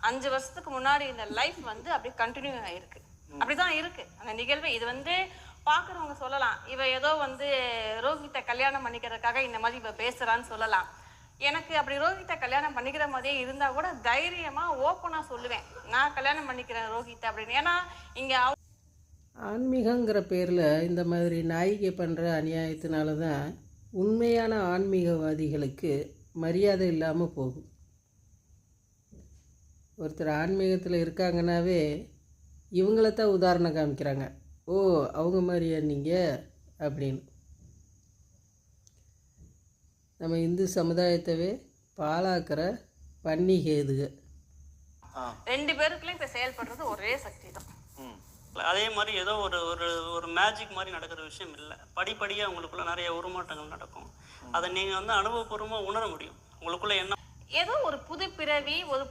5 வருஷத்துக்கு முன்னாடி இந்த லைஃப் வந்து அப்படியே கண்டினியூ ஆயிருக்கு. அப்படிதான் இருக்கு அந்த நிகழ்வு. இது வந்து பாக்குறவங்க சொல்லலாம், இவ ஏதோ வந்து ரோஹித்தை கல்யாணம் பண்ணிக்கிறதுக்காக இந்த மாதிரி இவ பேசுறான்னு சொல்லலாம். எனக்கு அப்படி ரோஹித்தை கல்யாணம் பண்ணிக்கிற மாதிரியே இருந்தா கூட தைரியமா ஓப்பனா சொல்லுவேன், நான் கல்யாணம் பண்ணிக்கிறேன் ரோஹித்தை அப்படின்னு. ஏன்னா இங்க ஆன்மீகங்கிற பேரில் இந்த மாதிரி நாயிகை பண்ணுற அநியாயத்தினால தான் உண்மையான ஆன்மீகவாதிகளுக்கு மரியாதை இல்லாமல் போகும். ஒருத்தர் ஆன்மீகத்தில் இருக்காங்கன்னாவே இவங்களத்தான் உதாரணம் காமிக்கிறாங்க. ஓ, அவங்க மாதிரியா நீங்கள் அப்படின்னு. நம்ம இந்து சமுதாயத்தவே பாழாக்கிற பன்னிகேதுக. 2 பேருக்குள்ளேயும் இப்போ செயல்படுறது ஒரே சக்தி தான். அதே மாதிரி ஏதோ ஒரு ஒரு ஒரு மேஜிக் மாதிரி நடக்கிற விஷயம் இல்லை. படிப்படியாக உங்களுக்குள்ள நிறைய உருமாற்றங்கள் நடக்கும். அதை நீங்கள் வந்து அனுபவபூர்வமாக உணர முடியும். உங்களுக்குள்ள என்ன ஏதோ ஒரு புது பிறவி, ஒரு